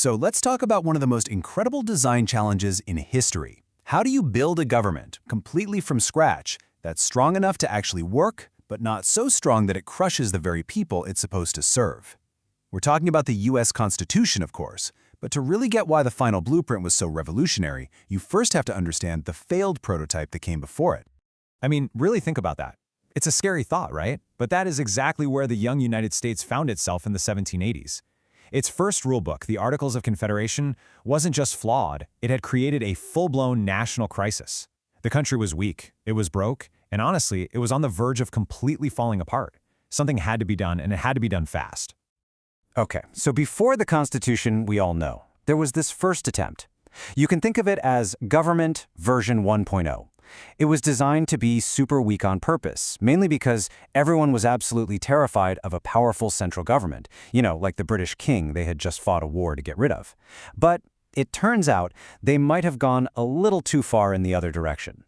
So let's talk about one of the most incredible design challenges in history. How do you build a government completely from scratch that's strong enough to actually work, but not so strong that it crushes the very people it's supposed to serve? We're talking about the US Constitution, of course, but to really get why the final blueprint was so revolutionary, you first have to understand the failed prototype that came before it. I mean, really think about that. It's a scary thought, right? But that is exactly where the young United States found itself in the 1780s. Its first rulebook, the Articles of Confederation, wasn't just flawed, it had created a full-blown national crisis. The country was weak, it was broke, and honestly, it was on the verge of completely falling apart. Something had to be done, and it had to be done fast. Okay, so before the Constitution, we all know, there was this first attempt. You can think of it as Government version 1.0. It was designed to be super weak on purpose, mainly because everyone was absolutely terrified of a powerful central government, like the British king they had just fought a war to get rid of. But it turns out they might have gone a little too far in the other direction.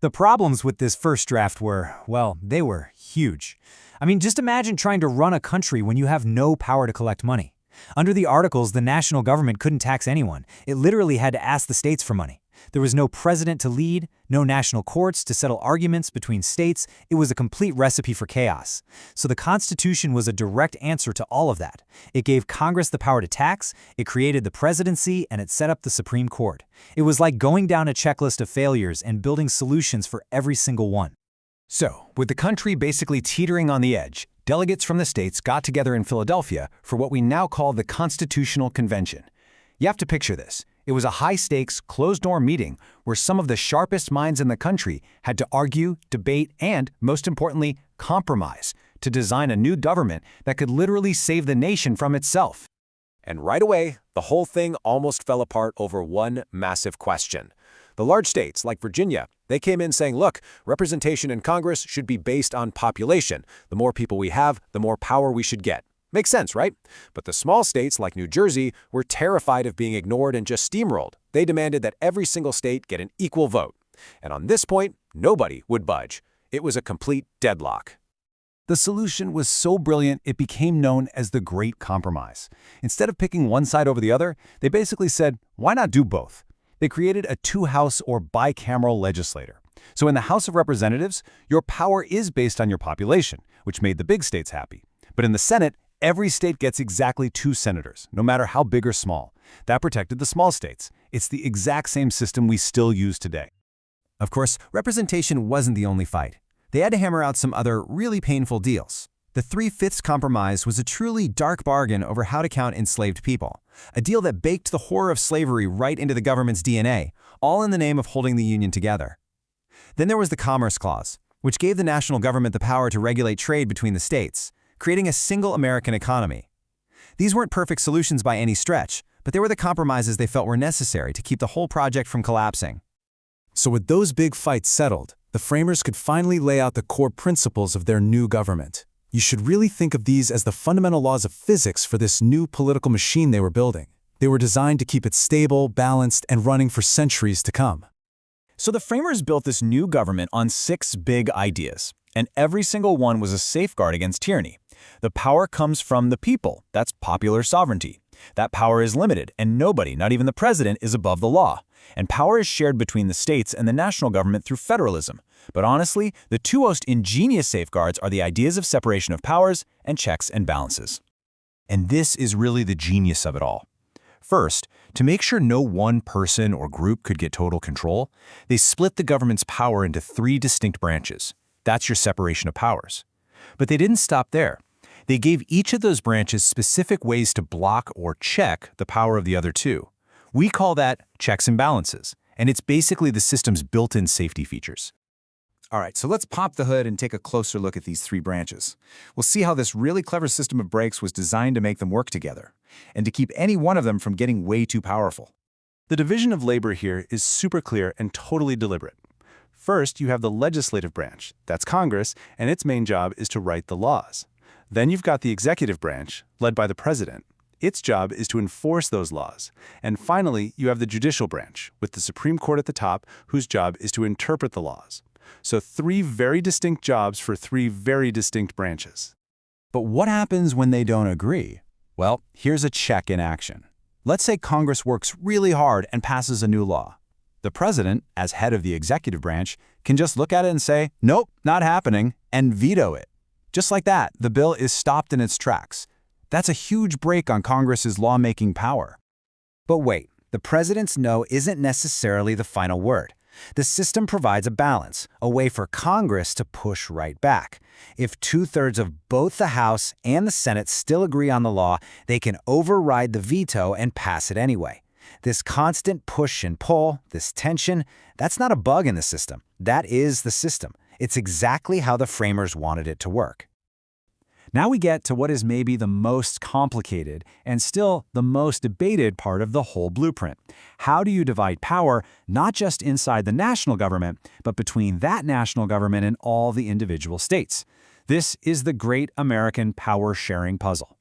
The problems with this first draft were, well, they were huge. I mean, just imagine trying to run a country when you have no power to collect money. Under the Articles, the national government couldn't tax anyone. It literally had to ask the states for money. There was no president to lead, no national courts to settle arguments between states. It was a complete recipe for chaos. So the Constitution was a direct answer to all of that. It gave Congress the power to tax, it created the presidency, and it set up the Supreme Court. It was like going down a checklist of failures and building solutions for every single one. So, with the country basically teetering on the edge, delegates from the states got together in Philadelphia for what we now call the Constitutional Convention. You have to picture this. It was a high-stakes, closed-door meeting where some of the sharpest minds in the country had to argue, debate, and, most importantly, compromise to design a new government that could literally save the nation from itself. And right away, the whole thing almost fell apart over one massive question. The large states, like Virginia, they came in saying, look, representation in Congress should be based on population. The more people we have, the more power we should get. Makes sense, right? But the small states, like New Jersey, were terrified of being ignored and just steamrolled. They demanded that every single state get an equal vote. And on this point, nobody would budge. It was a complete deadlock. The solution was so brilliant it became known as the Great Compromise. Instead of picking one side over the other, they basically said, why not do both? They created a two-house or bicameral legislature. So in the House of Representatives, your power is based on your population, which made the big states happy. But in the Senate, every state gets exactly 2 senators, no matter how big or small. That protected the small states. It's the exact same system we still use today. Of course, representation wasn't the only fight. They had to hammer out some other really painful deals. The 3/5 compromise was a truly dark bargain over how to count enslaved people, a deal that baked the horror of slavery right into the government's DNA, all in the name of holding the Union together. Then there was the Commerce Clause, which gave the national government the power to regulate trade between the states, creating a single American economy. These weren't perfect solutions by any stretch, but they were the compromises they felt were necessary to keep the whole project from collapsing. So with those big fights settled, the framers could finally lay out the core principles of their new government. You should really think of these as the fundamental laws of physics for this new political machine they were building. They were designed to keep it stable, balanced, and running for centuries to come. So the framers built this new government on 6 big ideas, and every single one was a safeguard against tyranny. The power comes from the people. That's popular sovereignty. That power is limited, and nobody, not even the president, is above the law. And power is shared between the states and the national government through federalism. But honestly, the 2 most ingenious safeguards are the ideas of separation of powers and checks and balances. And this is really the genius of it all. First, to make sure no one person or group could get total control, they split the government's power into 3 distinct branches. That's your separation of powers. But they didn't stop there. They gave each of those branches specific ways to block or check the power of the other 2. We call that checks and balances, and it's basically the system's built-in safety features. All right, so let's pop the hood and take a closer look at these 3 branches. We'll see how this really clever system of brakes was designed to make them work together, and to keep any one of them from getting way too powerful. The division of labor here is super clear and totally deliberate. First, you have the legislative branch. That's Congress, and its main job is to write the laws. Then you've got the executive branch, led by the president. Its job is to enforce those laws. And finally, you have the judicial branch, with the Supreme Court at the top, whose job is to interpret the laws. So 3 very distinct jobs for 3 very distinct branches. But what happens when they don't agree? Well, here's a check in action. Let's say Congress works really hard and passes a new law. The president, as head of the executive branch, can just look at it and say, "Nope, not happening," and veto it. Just like that, the bill is stopped in its tracks. That's a huge break on Congress's lawmaking power. But wait, the president's no isn't necessarily the final word. The system provides a balance, a way for Congress to push right back. If 2/3 of both the House and the Senate still agree on the law, they can override the veto and pass it anyway. This constant push and pull, this tension, that's not a bug in the system. That is the system. It's exactly how the framers wanted it to work. Now we get to what is maybe the most complicated and still the most debated part of the whole blueprint. How do you divide power, not just inside the national government, but between that national government and all the individual states? This is the great American power-sharing puzzle.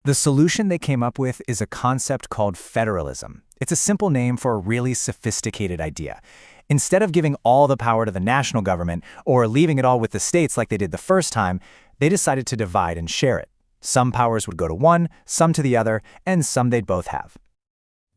The solution they came up with is a concept called federalism. It's a simple name for a really sophisticated idea. Instead of giving all the power to the national government or leaving it all with the states like they did the first time, they decided to divide and share it. Some powers would go to one, some to the other, and some they'd both have.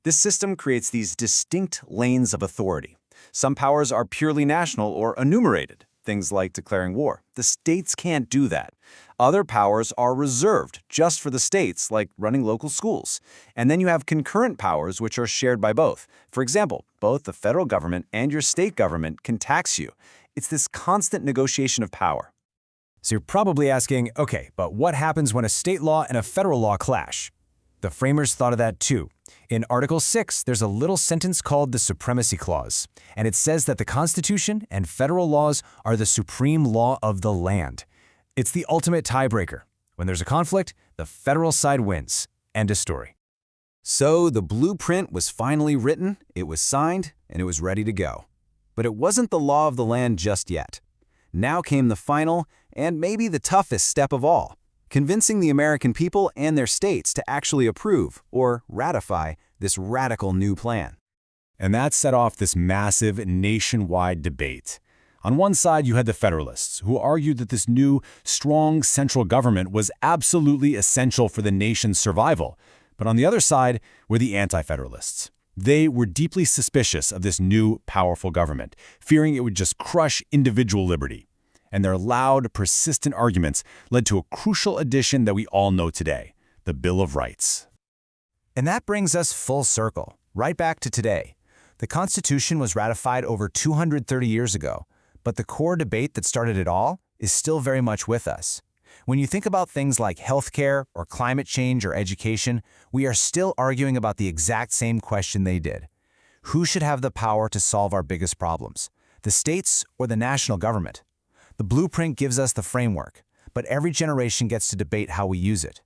This system creates these distinct lanes of authority. Some powers are purely national or enumerated, things like declaring war. The states can't do that. Other powers are reserved just for the states, like running local schools. And then you have concurrent powers which are shared by both. For example, both the federal government and your state government can tax you. It's this constant negotiation of power. So you're probably asking, okay, but what happens when a state law and a federal law clash? The framers thought of that too. In Article 6, there's a little sentence called the Supremacy Clause, and it says that the Constitution and federal laws are the supreme law of the land. It's the ultimate tiebreaker. When there's a conflict, the federal side wins. End of story. So the blueprint was finally written, it was signed, and it was ready to go. But it wasn't the law of the land just yet. Now came the final, and maybe the toughest step of all, convincing the American people and their states to actually approve or ratify this radical new plan. And that set off this massive nationwide debate. On one side, you had the Federalists, who argued that this new, strong central government was absolutely essential for the nation's survival. But on the other side were the Anti-Federalists. They were deeply suspicious of this new, powerful government, fearing it would just crush individual liberty. And their loud, persistent arguments led to a crucial addition that we all know today, the Bill of Rights. And that brings us full circle, right back to today. The Constitution was ratified over 230 years ago, but the core debate that started it all is still very much with us. When you think about things like healthcare or climate change or education, we are still arguing about the exact same question they did. Who should have the power to solve our biggest problems, the states or the national government? The blueprint gives us the framework, but every generation gets to debate how we use it.